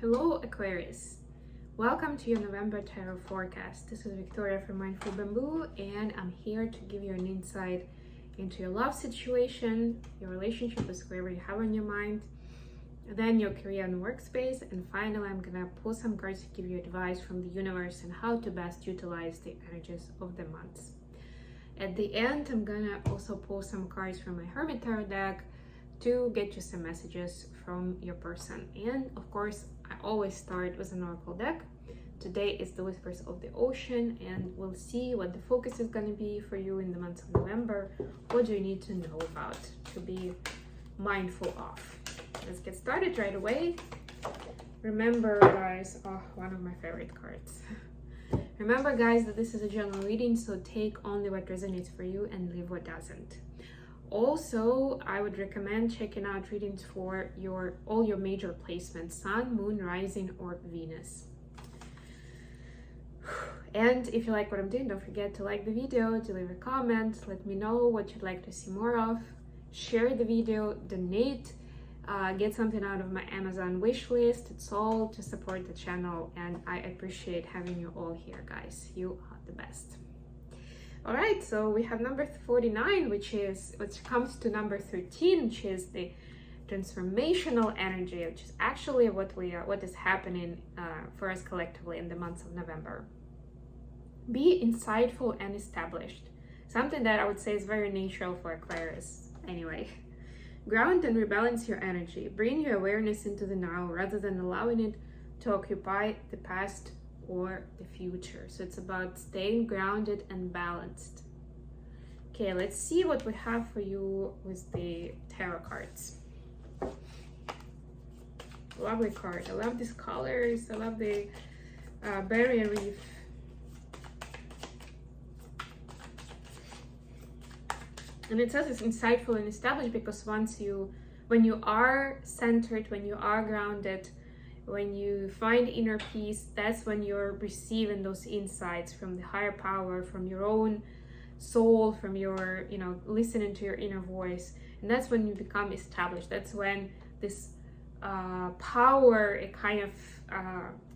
Hello Aquarius, welcome to your November Tarot forecast. This is Victoria from Mindful Bamboo and I'm here to give you an insight into your love situation, your relationship with whoever you have on your mind, then your career and workspace, and finally I'm gonna pull some cards to give you advice from the universe and how to best utilize the energies of the months. At the end, I'm gonna also pull some cards from my Hermit Tarot deck to get you some messages from your person. And of course, I always start with an oracle deck. Today is the Whispers of the Ocean, and we'll see what the focus is going to be for you in the month of November. What do you need to know about to be mindful of? Let's get started right away. Remember, guys, one of my favorite cards. Remember, guys, that this is a general reading, so take only what resonates for you and leave what doesn't. Also, I would recommend checking out readings for all your major placements: Sun, Moon, Rising, or Venus. And if you like what I'm doing, don't forget to like the video, to leave a comment, let me know what you'd like to see more of, share the video, donate, get something out of my Amazon wish list. It's all to support the channel, and I appreciate having you all here, guys. You are the best. All right, so we have number 49, which comes to number 13, which is the transformational energy, which is actually what is happening for us collectively in the months of November. Be insightful and established, something that I would say is very natural for Aquarius. Anyway, ground and rebalance your energy. Bring your awareness into the now rather than allowing it to occupy the past or the future. So it's about staying grounded and balanced. Okay, let's see what we have for you with the tarot cards. Lovely card. I love these colors. I love the barrier reef. And it says it's insightful and established because when you are centered, when you are grounded, when you find inner peace, that's when you're receiving those insights from the higher power, from your own soul, from your, listening to your inner voice. And that's when you become established. That's when this power, it kind of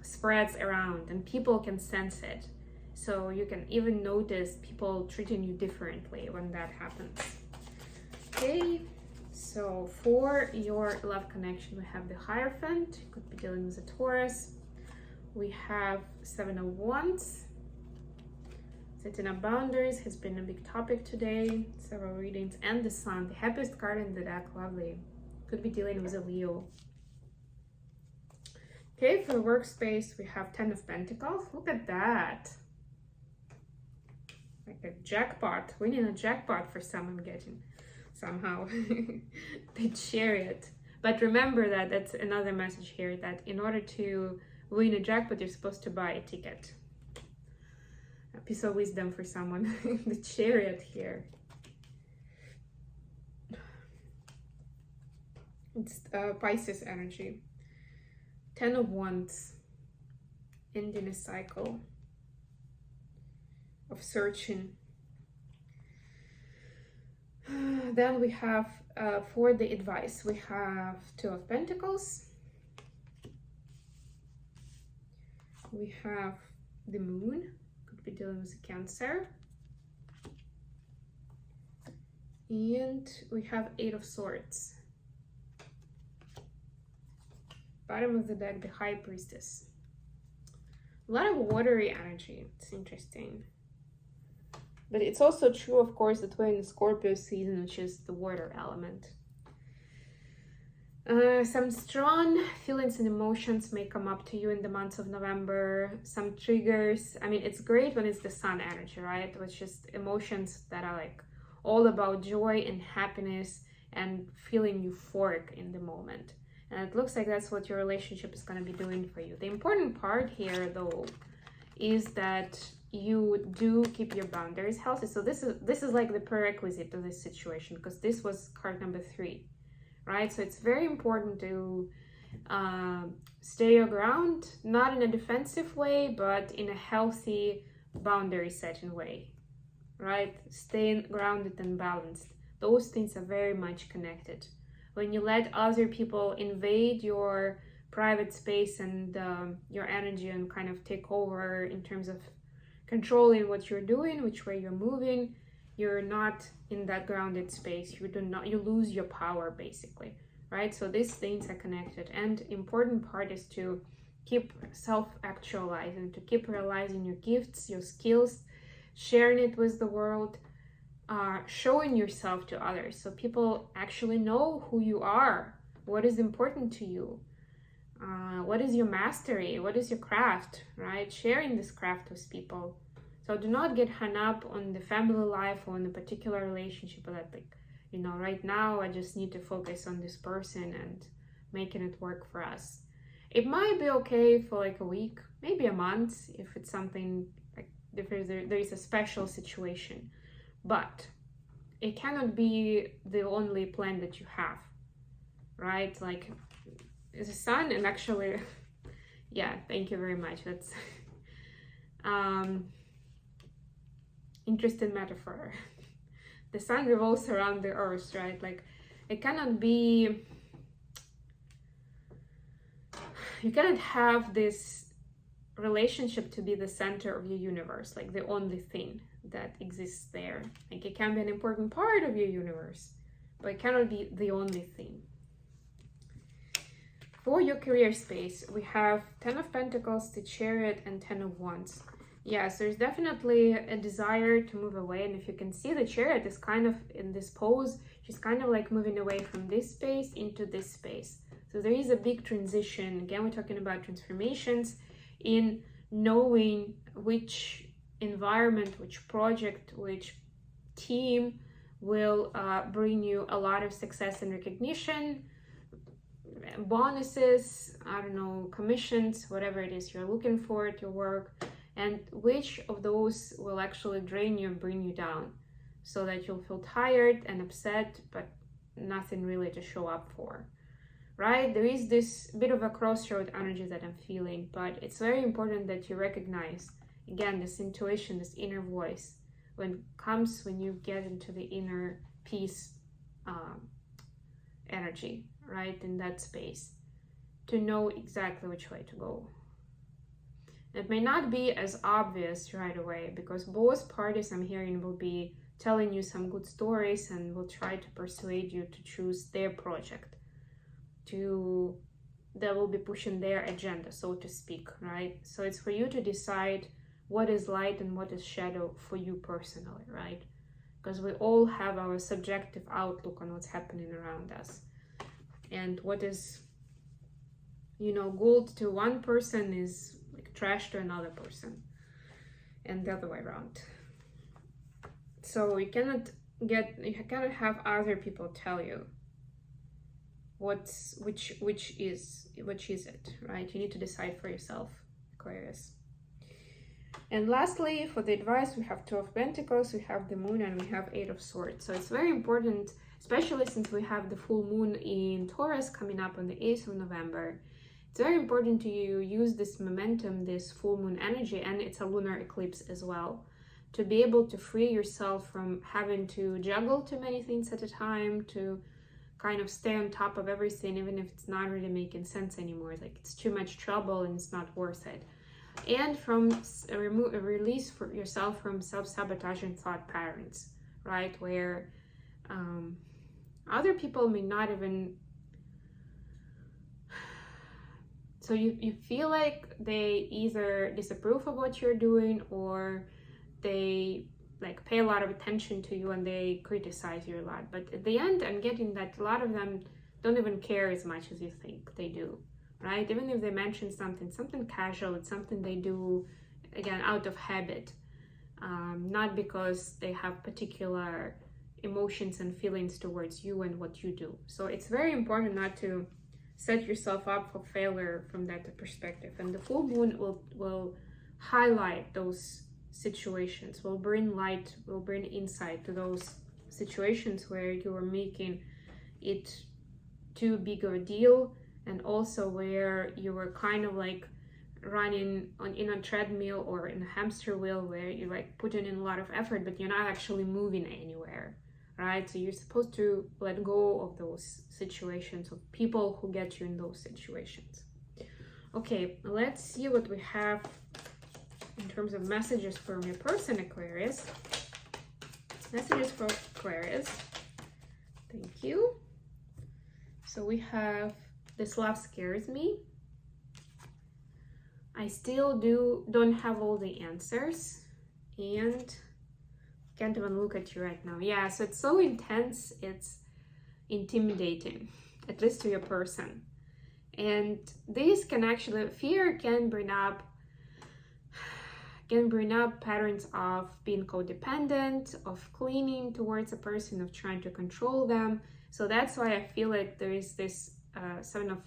spreads around and people can sense it. So you can even notice people treating you differently when that happens. Okay. So for your love connection, we have the Hierophant. You could be dealing with a Taurus. We have Seven of Wands. Setting up boundaries has been a big topic today. Several readings. And the Sun, the happiest card in the deck. Lovely. Could be dealing with a Leo. Okay, for workspace, we have Ten of Pentacles. Look at that. Like a jackpot. Winning a jackpot for some, I'm getting. Somehow. The Chariot. But remember that's another message here, that in order to win a jackpot, you're supposed to buy a ticket. A piece of wisdom for someone. The Chariot here. It's Pisces energy. Ten of Wands. Ending a cycle of searching. Then we have, for the advice, we have Two of Pentacles. We have the Moon, could be dealing with Cancer. And we have Eight of Swords. Bottom of the deck, the High Priestess. A lot of watery energy, it's interesting. But it's also true, of course, that we're in the Scorpio season, which is the water element. Some strong feelings and emotions may come up to you in the months of November. Some triggers. I mean, it's great when it's the Sun energy, right? It's just emotions that are like all about joy and happiness and feeling euphoric in the moment. And it looks like that's what your relationship is going to be doing for you. The important part here, though, is that you do keep your boundaries healthy. So this is like the prerequisite to this situation, because this was card number 3, right? So it's very important to stay your ground, not in a defensive way, but in a healthy boundary setting way, right? Staying grounded and balanced. Those things are very much connected. When you let other people invade your private space and your energy and kind of take over in terms of controlling what you're doing, which way you're moving, you're not in that grounded space. You lose your power basically, right? So these things are connected, and important part is to keep self-actualizing, to keep realizing your gifts, your skills, sharing it with the world, showing yourself to others so people actually know who you are, what is important to you, what is your mastery, what is your craft, right? Sharing this craft with people. So do not get hung up on the family life or on a particular relationship that, like, you know, right now I just need to focus on this person and making it work for us. It might be okay for like a week, maybe a month, if it's something like if there is a special situation, but it cannot be the only plan that you have, right? Like the sun, and actually, yeah, thank you very much. That's interesting metaphor. The sun revolves around the earth, right? Like it cannot be, you cannot have this relationship to be the center of your universe, like the only thing that exists there. Like it can be an important part of your universe, but it cannot be the only thing. For your career space, we have 10 of Pentacles, the Chariot, and 10 of Wands. Yes, there's definitely a desire to move away, and if you can see, the Chariot is kind of in this pose. She's kind of like moving away from this space into this space. So there is a big transition. Again, we're talking about transformations in knowing which environment, which project, which team will bring you a lot of success and recognition, bonuses, I don't know, commissions, whatever it is you're looking for at your work, and which of those will actually drain you and bring you down so that you'll feel tired and upset, but nothing really to show up for, right? There is this bit of a crossroad energy that I'm feeling, but it's very important that you recognize, again, this intuition, this inner voice, when you get into the inner peace energy, right, in that space, to know exactly which way to go. It may not be as obvious right away, because both parties I'm hearing will be telling you some good stories and will try to persuade you to choose their project, they will be pushing their agenda, so to speak, right? So it's for you to decide what is light and what is shadow for you personally, right? Because we all have our subjective outlook on what's happening around us, and what is, you know, gold to one person is like trash to another person, and the other way around. So you cannot have other people tell you which is it, right? You need to decide for yourself, Aquarius. And lastly, for the advice, we have 2 of Pentacles, we have the Moon, and we have 8 of Swords. So it's very important, especially since we have the full moon in Taurus coming up on the 8th of November. It's very important to use this momentum, this full moon energy, and it's a lunar eclipse as well, to be able to free yourself from having to juggle too many things at a time, to kind of stay on top of everything, even if it's not really making sense anymore. Like it's too much trouble and it's not worth it. And from release for yourself from self-sabotaging thought patterns, right? Where other people may not even, so you feel like they either disapprove of what you're doing, or they like pay a lot of attention to you and they criticize you a lot. But at the end, I'm getting that a lot of them don't even care as much as you think they do, right? Even if they mention something casual, it's something they do, again, out of habit, not because they have particular emotions and feelings towards you and what you do. So it's very important not to set yourself up for failure from that perspective. And the full moon will highlight those situations, will bring light, will bring insight to those situations where you are making it too big of a deal, and also where you were kind of like running in a treadmill or in a hamster wheel, where you're like putting in a lot of effort but you're not actually moving anywhere, right? So you're supposed to let go of those situations, of people who get you in those situations. Okay, let's see what we have in terms of messages from your person, Aquarius. Messages for Aquarius. Thank you. So we have, this love scares me. I still don't have all the answers, and can't even look at you right now. Yeah, so it's so intense, it's intimidating, at least to your person. And this can actually, fear can bring up patterns of being codependent, of clinging towards a person, of trying to control them. So that's why I feel like there is this Seven of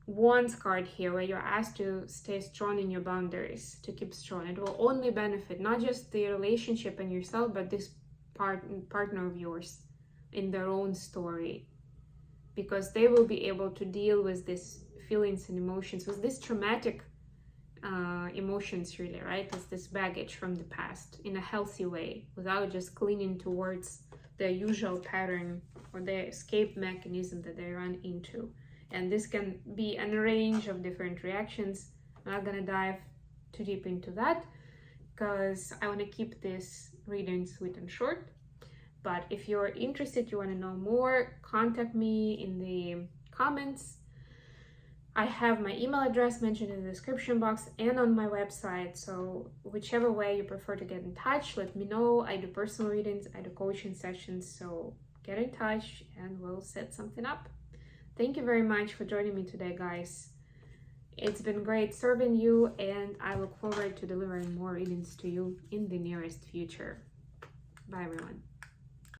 Wands card here, where you're asked to stay strong in your boundaries, to keep strong. It will only benefit not just the relationship and yourself, but this partner of yours in their own story, because they will be able to deal with these feelings and emotions, with this traumatic emotions, really, right? It's this baggage from the past in a healthy way, without just clinging towards their usual pattern or their escape mechanism that they run into. And this can be a range of different reactions. I'm not gonna dive too deep into that because I want to keep this reading sweet and short. But if you're interested, you want to know more, contact me in the comments. I have my email address mentioned in the description box and on my website. So whichever way you prefer to get in touch, let me know. I do personal readings, I do coaching sessions. So get in touch and we'll set something up. Thank you very much for joining me today, guys. It's been great serving you, and I look forward to delivering more readings to you in the nearest future. Bye, everyone.